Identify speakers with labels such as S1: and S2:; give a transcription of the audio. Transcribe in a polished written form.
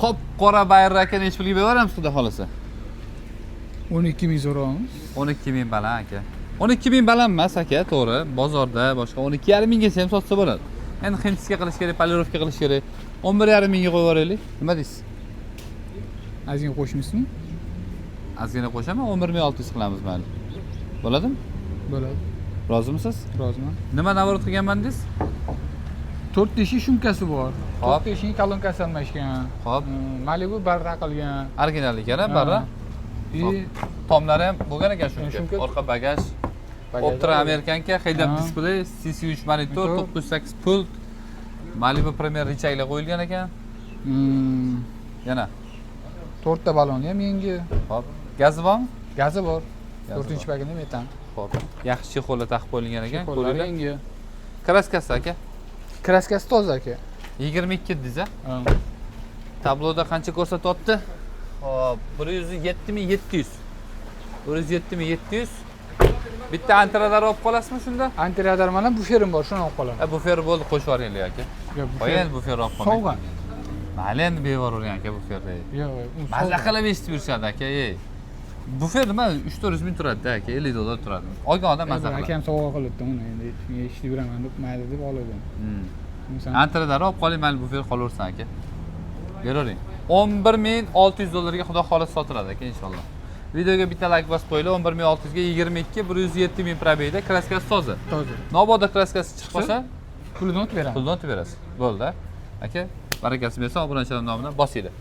S1: Qop qora bayroq aka necha pulga beramiz xudo xolasa?
S2: 12 ming so'raymiz.
S1: 12 ming baland aka. 12 ming baland emas aka, to'g'ri. Bozorda boshqa 12,5 minggacha ham sotsa bo'ladi. Endi ximchiga qilish kerak, polirovka qilish kerak. 11,5 mingga qo'yib yuboraylik. Nima deysiz?
S2: Ozgina qo'shmaysizmi?
S1: Ozgina qo'shaman, 11,600 qilamiz mayli. Bo'ladimi?
S2: Bo'ladi.
S1: Rozimisiz?
S2: Roziman.
S1: Nima navorot qilganman deysiz?
S2: 4 teshik shumkasi bor.
S1: Hop.
S2: 4 teshik kolonkasi almashgan.
S1: Hop.
S2: Malibu barra qilgan.
S1: Original ekan, barra. Tomlari ham bo'lgan ekan shuncha. Orqa bagaj. Optra Amerikanka, head-up display, CC3 monitor, 908 pult. Malibu Premier richaylar qo'yilgan ekan. Yana
S2: 4 ta balon ham yangi.
S1: hop. Gazi bormi?
S2: Gazi bor.
S1: Gazi
S2: 4-pakini metan.
S1: Hop. Yaxshi chexollar taqib qo'yilgan ekan.
S2: Qo'llar yangi.
S1: Kraskasi aka.
S2: Kraskasi toza aka.
S1: 22 dediz a? Tabloda qancha ko'rsatyapti? Hop, 107,700. 107,700. Bitta antradar olib qolasizmi shunda?
S2: Antradar mana buferim bor, shuni olib qolaman.
S1: Bufer bo'ldi, qo'shib yuboringlar aka. Qo'ying bufer olib qoling.
S2: Sovg'a.
S1: Mayli endi bevoravering aka buferni.
S2: Yo'q,
S1: Mazza qilib eshitib yurishadi aka, ey. Bufer nima 3-400 ming turadi aka, 50 dollar turadi. Olgan odam mazza qiladi.
S2: Akam sovg'a qilibdi uni, endi eshitib yuraman deb mayli deb oldim.
S1: Antradar olib qoling, mayli bufer qolaversin aka. Beravering. 11,600 dollarga xudo xohlasa sotiladi aka inshaalloh. Videoga bitta like bosib qo'yinglar. 11,600 ga 22 107 ming probeyda, kraskasi toza.
S2: Toza.
S1: Noboda kraskasi chiqib qolsa,
S2: pulini o'tib beraman.
S1: pulni o'tib berasiz. Bo'ldi. Aka, barakasi bersin, obunachilar nomidan bosinglar.